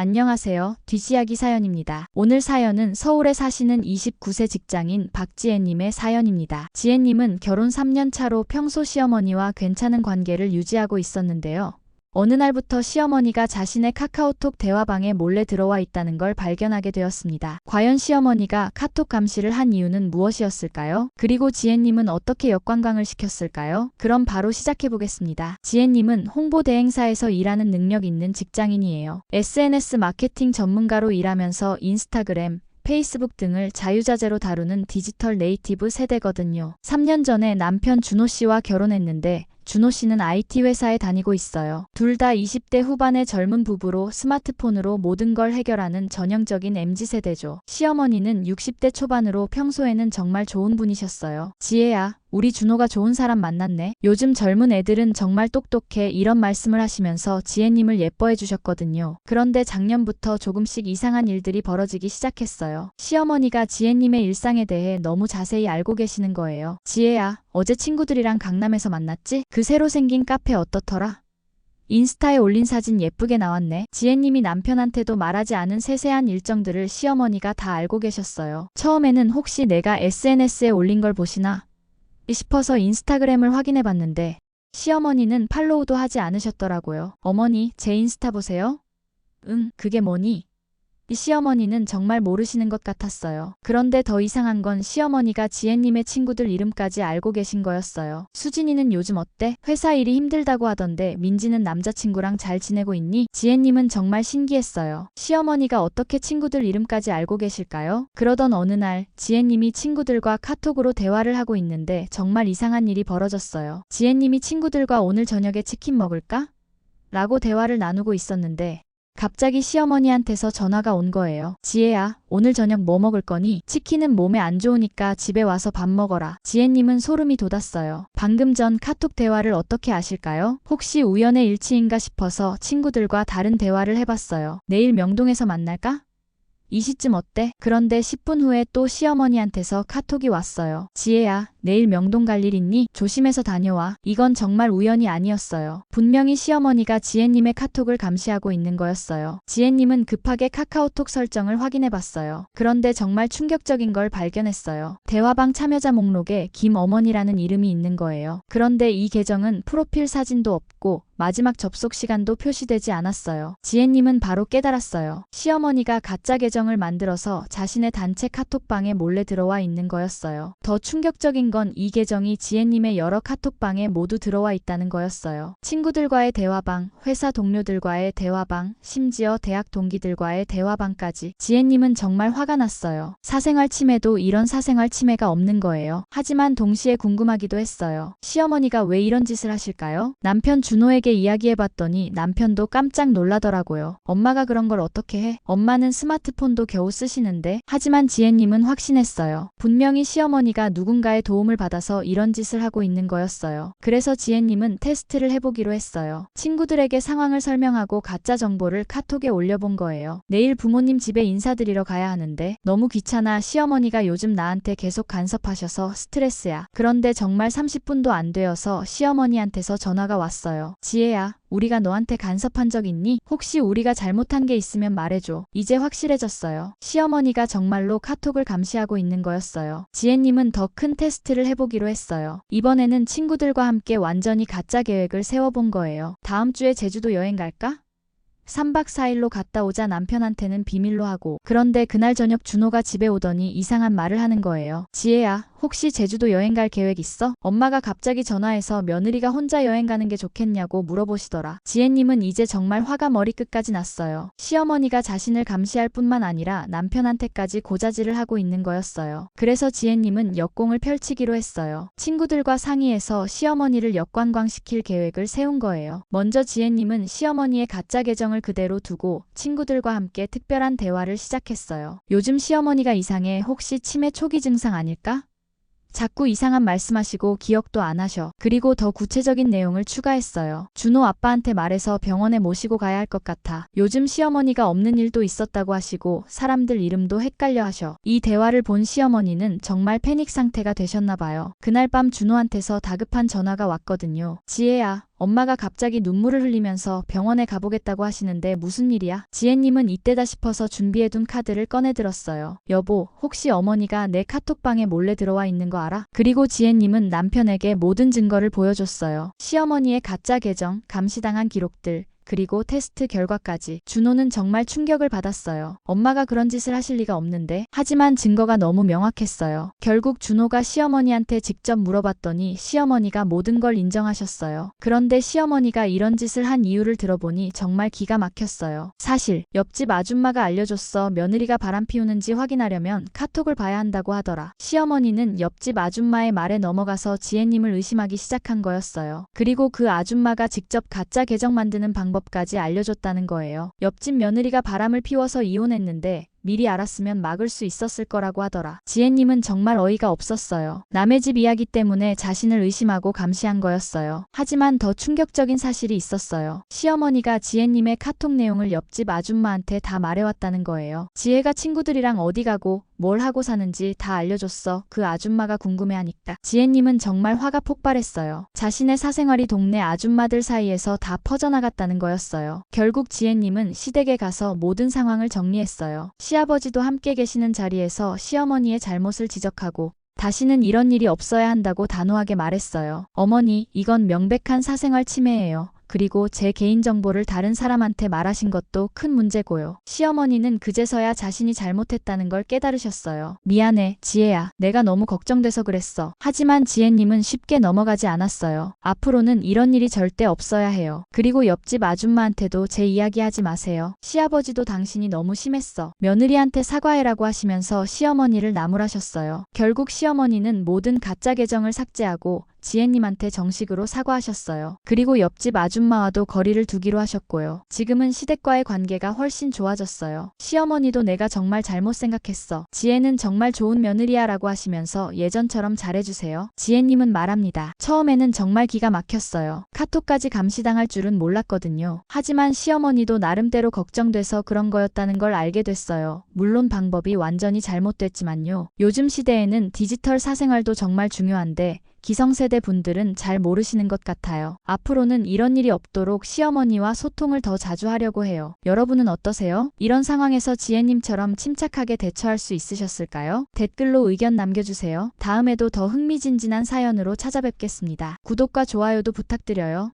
안녕하세요. 뒷이야기 사연입니다. 오늘 사연은 서울에 사시는 29세 직장인 박지혜님의 사연입니다. 지혜님은 결혼 3년 차로 평소 시어머니와 괜찮은 관계를 유지하고 있었는데요. 어느 날부터 시어머니가 자신의 카카오톡 대화방에 몰래 들어와 있다는 걸 발견하게 되었습니다. 과연 시어머니가 카톡 감시를 한 이유는 무엇이었을까요? 그리고 지혜님은 어떻게 역관광을 시켰을까요? 그럼 바로 시작해보겠습니다. 지혜님은 홍보대행사에서 일하는 능력 있는 직장인이에요. SNS 마케팅 전문가로 일하면서 인스타그램, 페이스북 등을 자유자재로 다루는 디지털 네이티브 세대거든요. 3년 전에 남편 준호 씨와 결혼했는데 준호 씨는 IT 회사에 다니고 있어요. 둘 다 20대 후반의 젊은 부부로 스마트폰으로 모든 걸 해결하는 전형적인 MZ세대죠. 시어머니는 60대 초반으로 평소에는 정말 좋은 분이셨어요. 지혜야, 우리 준호가 좋은 사람 만났네. 요즘 젊은 애들은 정말 똑똑해. 이런 말씀을 하시면서 지혜님을 예뻐해 주셨거든요. 그런데 작년부터 조금씩 이상한 일들이 벌어지기 시작했어요. 시어머니가 지혜님의 일상에 대해 너무 자세히 알고 계시는 거예요. 지혜야, 어제 친구들이랑 강남에서 만났지? 그 새로 생긴 카페 어떻더라? 인스타에 올린 사진 예쁘게 나왔네. 지혜님이 남편한테도 말하지 않은 세세한 일정들을 시어머니가 다 알고 계셨어요. 처음에는 혹시 내가 SNS에 올린 걸 보시나 싶어서 인스타그램을 확인해봤는데 시어머니는 팔로우도 하지 않으셨더라고요. 어머니, 제 인스타 보세요. 응, 그게 뭐니? 이 시어머니는 정말 모르시는 것 같았어요. 그런데 더 이상한 건 시어머니가 지혜님의 친구들 이름까지 알고 계신 거였어요. 수진이는 요즘 어때? 회사 일이 힘들다고 하던데 민지는 남자친구랑 잘 지내고 있니? 지혜님은 정말 신기했어요. 시어머니가 어떻게 친구들 이름까지 알고 계실까요? 그러던 어느 날 지혜님이 친구들과 카톡으로 대화를 하고 있는데 정말 이상한 일이 벌어졌어요. 지혜님이 친구들과 오늘 저녁에 치킨 먹을까? 라고 대화를 나누고 있었는데 갑자기 시어머니한테서 전화가 온 거예요. 지혜야, 오늘 저녁 뭐 먹을 거니? 치킨은 몸에 안 좋으니까 집에 와서 밥 먹어라. 지혜님은 소름이 돋았어요. 방금 전 카톡 대화를 어떻게 아실까요? 혹시 우연의 일치인가 싶어서 친구들과 다른 대화를 해봤어요. 내일 명동에서 만날까? 이 시쯤 어때? 그런데 10분 후에 또 시어머니한테서 카톡이 왔어요. 지혜야, 내일 명동 갈 일 있니? 조심해서 다녀와. 이건 정말 우연이 아니었어요. 분명히 시어머니가 지혜님의 카톡을 감시하고 있는 거였어요. 지혜님은 급하게 카카오톡 설정을 확인해봤어요. 그런데 정말 충격적인 걸 발견했어요. 대화방 참여자 목록에 김어머니라는 이름이 있는 거예요. 그런데 이 계정은 프로필 사진도 없고 마지막 접속 시간도 표시되지 않았어요. 지혜님은 바로 깨달았어요. 시어머니가 가짜 계정을 만들어서 자신의 단체 카톡방에 몰래 들어와 있는 거였어요. 더 충격적인 건 이 계정이 지혜님의 여러 카톡방에 모두 들어와 있다는 거였어요. 친구들과의 대화방, 회사 동료들과의 대화방, 심지어 대학 동기들과의 대화방까지. 지혜님은 정말 화가 났어요. 사생활 침해도 이런 사생활 침해가 없는 거예요. 하지만 동시에 궁금하기도 했어요. 시어머니가 왜 이런 짓을 하실까요? 남편 준호에게 이야기해봤더니 남편도 깜짝 놀라더라고요. 엄마가 그런 걸 어떻게 해? 엄마는 스마트폰도 겨우 쓰시는데. 하지만 지혜님은 확신했어요. 분명히 시어머니가 누군가의 도움을 받아서 이런 짓을 하고 있는 거였어요. 그래서 지혜님은 테스트를 해보기로 했어요. 친구들에게 상황을 설명하고 가짜 정보를 카톡에 올려본 거예요. 내일 부모님 집에 인사드리러 가야 하는데 너무 귀찮아. 시어머니가 요즘 나한테 계속 간섭하셔서 스트레스야. 그런데 정말 30분도 안 되어서 시어머니한테서 전화가 왔어요. 지혜야, 우리가 너한테 간섭한 적 있니? 혹시 우리가 잘못한 게 있으면 말해줘. 이제 확실해졌어요. 시어머니가 정말로 카톡을 감시하고 있는 거였어요. 지혜님은 더 큰 테스트를 해보기로 했어요. 이번에는 친구들과 함께 완전히 가짜 계획을 세워본 거예요. 다음 주에 제주도 여행 갈까? 3박 4일로 갔다 오자 남편한테는 비밀로 하고. 그런데 그날 저녁 준호가 집에 오더니 이상한 말을 하는 거예요. 지혜야, 혹시 제주도 여행 갈 계획 있어? 엄마가 갑자기 전화해서 며느리가 혼자 여행 가는 게 좋겠냐고 물어보시더라. 지혜님은 이제 정말 화가 머리끝까지 났어요. 시어머니가 자신을 감시할 뿐만 아니라 남편한테까지 고자질을 하고 있는 거였어요. 그래서 지혜님은 역공을 펼치기로 했어요. 친구들과 상의해서 시어머니를 역관광시킬 계획을 세운 거예요. 먼저 지혜님은 시어머니의 가짜 계정을 그대로 두고 친구들과 함께 특별한 대화를 시작했어요. 요즘 시어머니가 이상해. 혹시 치매 초기 증상 아닐까? 자꾸 이상한 말씀하시고 기억도 안 하셔. 그리고 더 구체적인 내용을 추가했어요. 준호 아빠한테 말해서 병원에 모시고 가야 할 것 같아. 요즘 시어머니가 없는 일도 있었다고 하시고 사람들 이름도 헷갈려 하셔. 이 대화를 본 시어머니는 정말 패닉 상태가 되셨나 봐요. 그날 밤 준호한테서 다급한 전화가 왔거든요. 지혜야, 엄마가 갑자기 눈물을 흘리면서 병원에 가보겠다고 하시는데 무슨 일이야? 지혜님은 이때다 싶어서 준비해둔 카드를 꺼내들었어요. 여보, 혹시 어머니가 내 카톡방에 몰래 들어와 있는 거 알아? 그리고 지혜님은 남편에게 모든 증거를 보여줬어요. 시어머니의 가짜 계정, 감시당한 기록들, 그리고 테스트 결과까지. 준호는 정말 충격을 받았어요. 엄마가 그런 짓을 하실 리가 없는데. 하지만 증거가 너무 명확했어요. 결국 준호가 시어머니한테 직접 물어봤더니 시어머니가 모든 걸 인정하셨어요. 그런데 시어머니가 이런 짓을 한 이유를 들어보니 정말 기가 막혔어요. 사실 옆집 아줌마가 알려줬어. 며느리가 바람 피우는지 확인하려면 카톡을 봐야 한다고 하더라. 시어머니는 옆집 아줌마의 말에 넘어가서 지혜님을 의심하기 시작한 거였어요. 그리고 그 아줌마가 직접 가짜 계정 만드는 방법까지 알려줬다는 거예요. 옆집 며느리가 바람을 피워서 이혼했는데 미리 알았으면 막을 수 있었을 거라고 하더라. 지혜님은 정말 어이가 없었어요. 남의 집 이야기 때문에 자신을 의심하고 감시한 거였어요. 하지만 더 충격적인 사실이 있었어요. 시어머니가 지혜님의 카톡 내용을 옆집 아줌마한테 다 말해왔다는 거예요. 지혜가 친구들이랑 어디 가고 뭘 하고 사는지 다 알려줬어. 그 아줌마가 궁금해하니까. 지혜님은 정말 화가 폭발했어요. 자신의 사생활이 동네 아줌마들 사이에서 다 퍼져나갔다는 거였어요. 결국 지혜님은 시댁에 가서 모든 상황을 정리했어요. 시아버지도 함께 계시는 자리에서 시어머니의 잘못을 지적하고 다시는 이런 일이 없어야 한다고 단호하게 말했어요. 어머니, 이건 명백한 사생활 침해예요. 그리고 제 개인정보를 다른 사람한테 말하신 것도 큰 문제고요. 시어머니는 그제서야 자신이 잘못했다는 걸 깨달으셨어요. 미안해, 지혜야. 내가 너무 걱정돼서 그랬어. 하지만 지혜님은 쉽게 넘어가지 않았어요. 앞으로는 이런 일이 절대 없어야 해요. 그리고 옆집 아줌마한테도 제 이야기 하지 마세요. 시아버지도 당신이 너무 심했어. 며느리한테 사과해라고 하시면서 시어머니를 나무라셨어요. 결국 시어머니는 모든 가짜 계정을 삭제하고 지혜님한테 정식으로 사과하셨어요. 그리고 옆집 아줌마와도 거리를 두기로 하셨고요. 지금은 시댁과의 관계가 훨씬 좋아졌어요. 시어머니도 내가 정말 잘못 생각했어. 지혜는 정말 좋은 며느리야 라고 하시면서 예전처럼 잘해주세요. 지혜님은 말합니다. 처음에는 정말 기가 막혔어요. 카톡까지 감시당할 줄은 몰랐거든요. 하지만 시어머니도 나름대로 걱정돼서 그런 거였다는 걸 알게 됐어요. 물론 방법이 완전히 잘못됐지만요. 요즘 시대에는 디지털 사생활도 정말 중요한데 기성세대 분들은 잘 모르시는 것 같아요. 앞으로는 이런 일이 없도록 시어머니와 소통을 더 자주 하려고 해요. 여러분은 어떠세요? 이런 상황에서 지혜님처럼 침착하게 대처할 수 있으셨을까요? 댓글로 의견 남겨주세요. 다음에도 더 흥미진진한 사연으로 찾아뵙겠습니다. 구독과 좋아요도 부탁드려요.